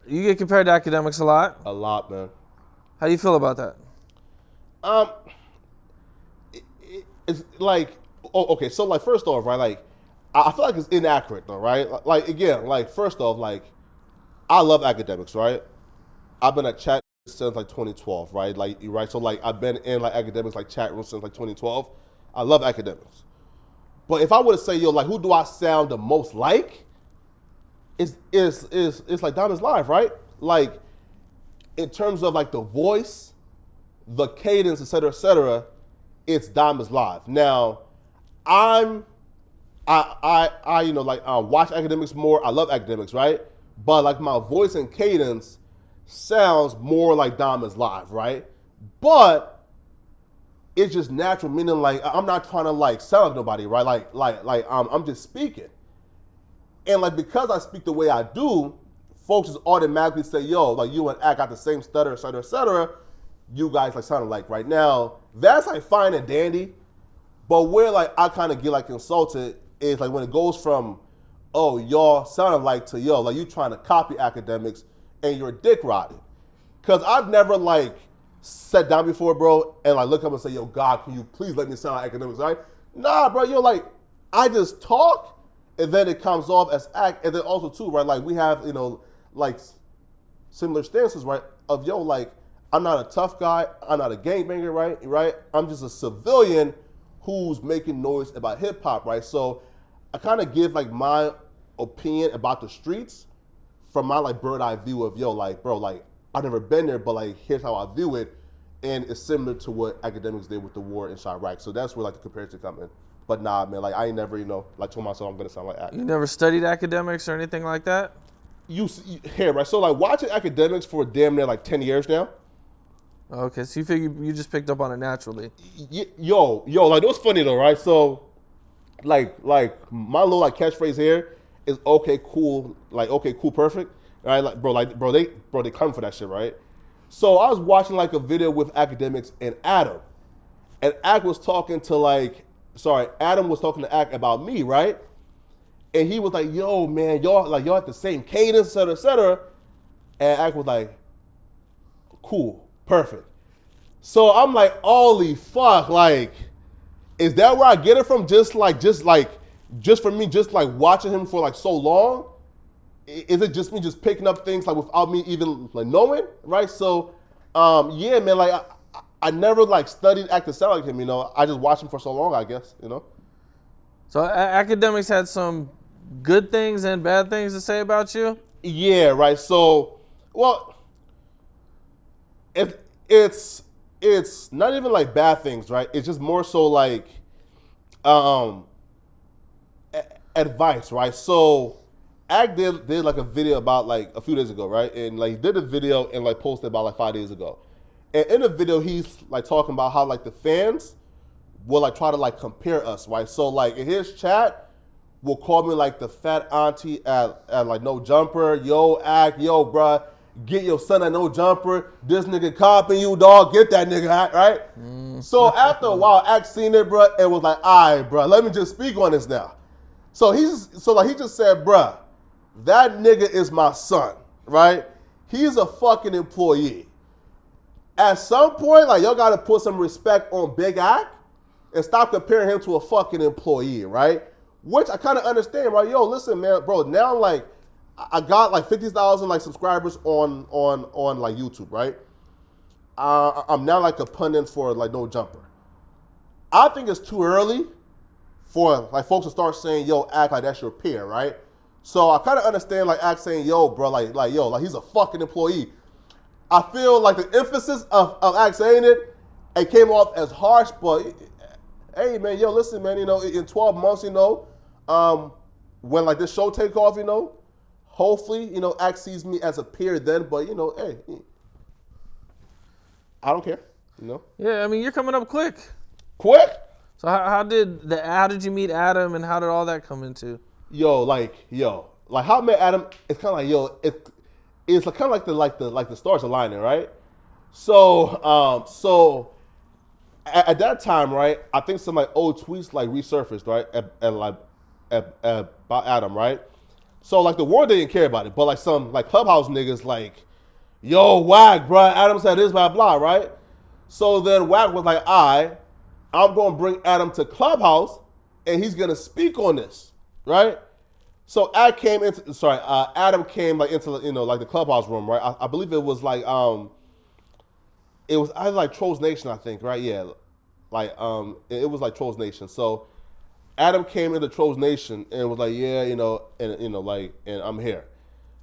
You get compared to Academics a lot. A lot, man. How do you feel about that? Um, it's like, okay, so like first off, right, like I feel like it's inaccurate though, right? Like again, like first off, like I love Academics, right? I've been at chat since like 2012, right? Like right, so like I've been in like Academics like chat rooms since like 2012. I love Academics, but if I were to say, yo, like who do I sound the most like? Is like Diamond's Live, right? Like in terms of like the voice, the cadence, etc., it's Diamond's Live. Now, I'm you know like watch Academics more. I love Academics, right? But like my voice and cadence sounds more like Diamond's Live, right? But it's just natural, meaning like I'm not trying to like sound like nobody, right? I'm just speaking. And like because I speak the way I do, folks just automatically say, yo, like you and Ak got the same stutter, etc. You guys like sound like right now. That's like fine and dandy. But where like I kind of get like insulted is like when it goes from, oh, y'all sounding like to yo, like you trying to copy Academics and you're dick riding. Cause I've never like sat down before, bro, and like look up and say, yo, God, can you please let me sound like Academics, right? Nah, bro, you're like, I just talk and then it comes off as act, and then also too, right? Like we have, you know, like similar stances, right? Of yo, like I'm not a tough guy, I'm not a gangbanger, right? Right? I'm just a civilian who's making noise about hip hop, right? So I kind of give like my opinion about the streets from my like bird eye view of yo, like bro, like I've never been there, but like here's how I view it, and it's similar to what Academics did with the war in Chirac. So that's where like the comparison come in. But nah, man, like I ain't never, you know, like told myself I'm gonna sound like Ak. You never studied Academics or anything like that? You here, right? So like watching Academics for damn near like 10 years now. Okay, so you figure you just picked up on it naturally. Yo, like it was funny though, right? So like my little like catchphrase here is okay, cool, perfect. Right? They come for that shit, right? So I was watching like a video with Academics and Adam. And Adam was talking to Ak about me, right? And he was like, yo, man, y'all have the same cadence, etc. And Ak was like, cool, perfect. So I'm like, holy fuck, like, is that where I get it from? Just for me, just like watching him for like so long? Is it just me just picking up things like without me even like knowing, right? So, yeah, man, like I never like studied acting sound like him, you know. I just watched him for so long, I guess, you know. So Academics had some good things and bad things to say about you? Yeah, right. So, well, it's not even like bad things, right? It's just more so like advice, right? So Ak did like a video about like a few days ago, right? And like he did a video and like posted about like 5 days ago. And in the video, he's like talking about how like the fans will like try to like compare us, right? So like in his chat, will call me like the fat auntie at like No Jumper. Yo, Ak, yo, bruh, get your son at No Jumper. This nigga copying you, dog. Get that nigga, right? So after a while, Ak seen it, bruh, and was like, all right, bruh, let me just speak on this now. So he just said, bruh, that nigga is my son, right? He's a fucking employee. At some point, like y'all gotta put some respect on Big Ak and stop comparing him to a fucking employee, right? Which I kind of understand, right? Yo, listen, man, bro. Now, like, I got like 50,000 like subscribers on like YouTube, right? I'm now like a pundit for like No Jumper. I think it's too early for like folks to start saying, yo, Ak like that's your peer, right? So I kind of understand like Ak saying, yo, bro, like he's a fucking employee. I feel like the emphasis of Ak saying it came off as harsh, but hey, man, yo, listen, man, you know, in 12 months, you know, when like this show take off, you know, hopefully, you know, Ak sees me as a peer then, but you know, hey, I don't care, you know. Yeah, I mean, you're coming up quick. Quick? So how did you meet Adam and how did all that come into? Like how I met Adam, it's kind of like, yo, it's like kind of like the stars aligning, right? So at that time, right, I think some like old tweets like resurfaced, right, about Adam, right? So like the world didn't care about it, but like some like Clubhouse niggas like, yo, Wack, bro, Adam said this, blah, blah, right? So then Wack was like, I'm going to bring Adam to Clubhouse, and he's going to speak on this, right? So Adam came like into like the Clubhouse room, right? I believe it was like it was either like Trolls Nation, I think, right? Yeah, like it was like Trolls Nation. So Adam came into Trolls Nation and was like, yeah, and I'm here.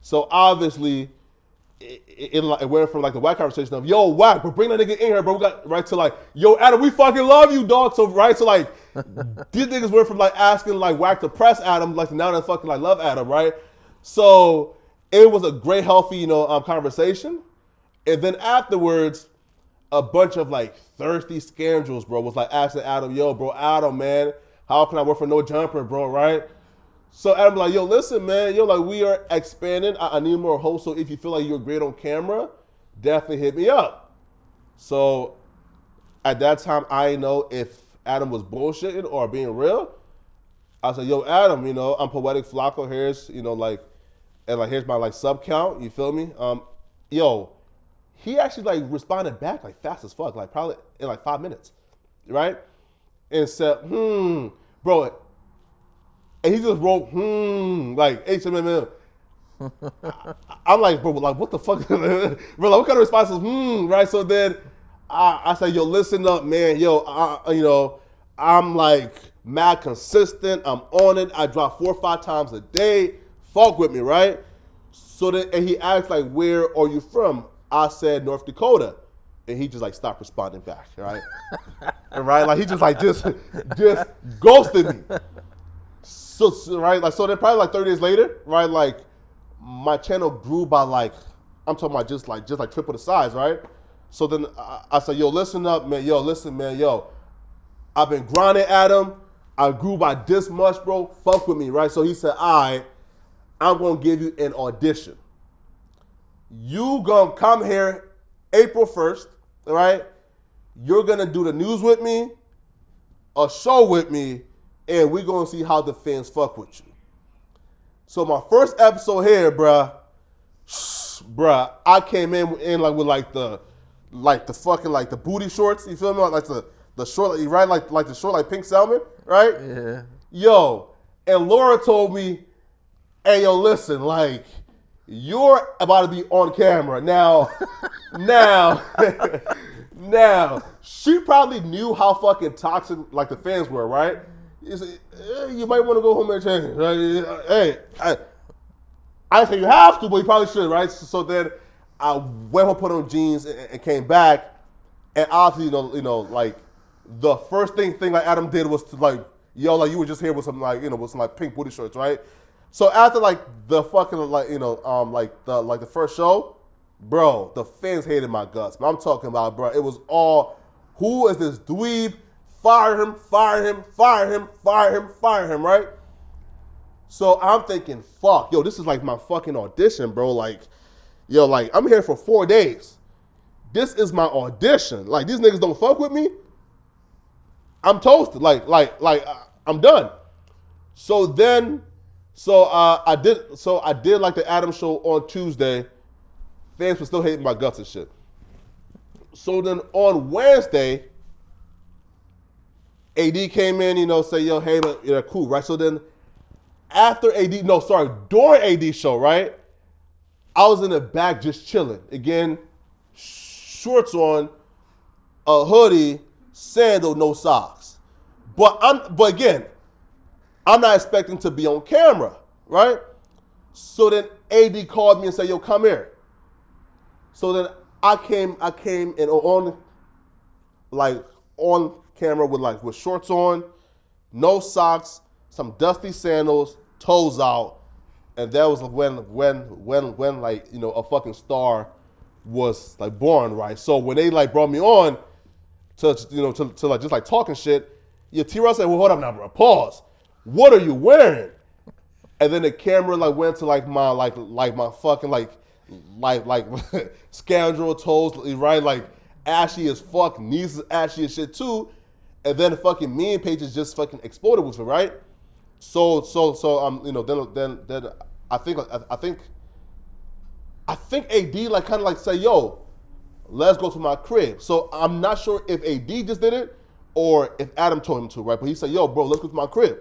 So obviously, it went from like the Wack conversation of, yo, Wack, but bring that nigga in here, bro. We got right to like, yo, Adam, we fucking love you, dog. So right to like, these niggas went from like asking like Wack to press Adam, like now they fucking like love Adam, right? So it was a great, healthy, conversation. And then afterwards, a bunch of like thirsty scoundrels, bro, was like asking Adam, yo, bro, Adam, man, how can I work for no jumper, bro, right? So Adam like, yo, listen, man, yo, like we are expanding. I need more hosts. So if you feel like you're great on camera, definitely hit me up. So at that time, I didn't know if Adam was bullshitting or being real. I said, yo, Adam, I'm Poetic Flakko. Here's, here's my like sub count. You feel me? Yo, he actually like responded back like fast as fuck, like probably in like 5 minutes, right? And said, bro. And he just wrote, like HMML. I'm like, bro, like, what the fuck? Bro, like, what kind of response is, right? So then I said, yo, listen up, man. Yo, I'm like mad consistent. I'm on it. I drop 4 or 5 times a day. Fuck with me, right? So then, and he asked, like, where are you from? I said, North Dakota. And he just like stopped responding back, right? And right, like he just ghosted me. So right, like so then probably like 30 days later, right, like my channel grew by like, I'm talking about just like triple the size, right? So then I said, yo, listen up, man, yo, I've been grinding at him. I grew by this much, bro. Fuck with me, right? So he said, I'm gonna give you an audition. You gonna come here April 1st, right? You're gonna do the news with me, a show with me, and we're gonna see how the fans fuck with you. So my first episode here, bruh, I came in like with like the fucking like the booty shorts, you feel me? Like the short, right? Like the short like pink salmon, right? Yeah. Yo, and Laura told me, hey, yo, listen, like you're about to be on camera now. Now, she probably knew how fucking toxic like the fans were, right? You might want to go home and change. Right? Hey, I say you have to, but you probably should, right? So then I went home, put on jeans, and came back, and obviously, like the first thing like Adam did was to like, yo, like you were just here with some like, with some like pink booty shorts, right? So after like the fucking like, like the first show, bro, the fans hated my guts. But I'm talking about, bro, it was all, who is this dweeb? Fire him, right? So I'm thinking, fuck, yo, this is like my fucking audition, bro. Like, yo, like I'm here for 4 days. This is my audition. Like these niggas don't fuck with me. I'm toasted. Like I'm done. I did like the Adam show on Tuesday. Fans were still hating my guts and shit. So then on Wednesday, AD came in, say, yo, hey, but cool, right? So then during AD show, right? I was in the back just chilling. Again, shorts on, a hoodie, sandal, no socks. But again, I'm not expecting to be on camera, right? So then AD called me and said, yo, come here. So then I came and on camera with shorts on, no socks, some dusty sandals, toes out, and that was when like a fucking star was like born, right? So when they like brought me on to like just like talking shit, T-Ross said, well, hold up now, bro, pause. What are you wearing? And then the camera like went to like my fucking like scoundrel toes, right? Like ashy as fuck, knees is ashy as shit too. And then the fucking meme pages just fucking exploded with it, right? So then I think AD like kind of like say, yo, let's go to my crib. So I'm not sure if AD just did it or if Adam told him to, right? But he said, yo, bro, let's go to my crib.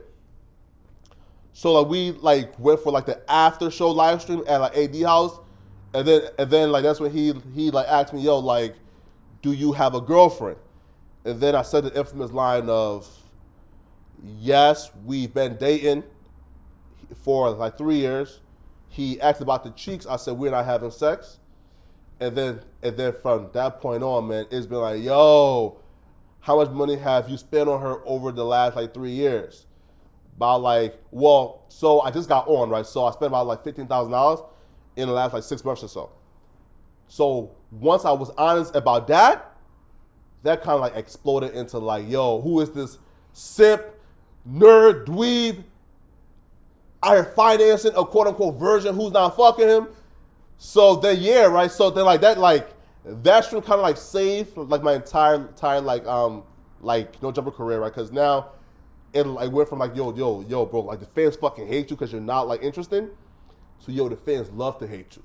So like we like went for like the after show live stream at like AD house, and then like that's when he like asked me, yo, like, do you have a girlfriend? And then I said the infamous line of, yes, we've been dating for like 3 years. He asked about the cheeks. I said we're not having sex. And then from that point on, man, it's been like, yo, how much money have you spent on her over the last like 3 years? About like, well, so I just got on, right? So I spent about like $15,000 in the last like 6 months or so. So once I was honest about that, that kind of like exploded into like, yo, who is this simp, nerd, dweeb, out here financing a quote unquote virgin who's not fucking him? So then, yeah, right? So then like that stream kind of like saved like my entire like no jumper career, right? Because now it like went from like, yo, bro, like the fans fucking hate you because you're not like interesting. So yo, the fans love to hate you.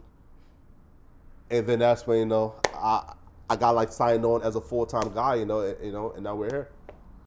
And then that's when, I got like signed on as a full-time guy, and now we're here.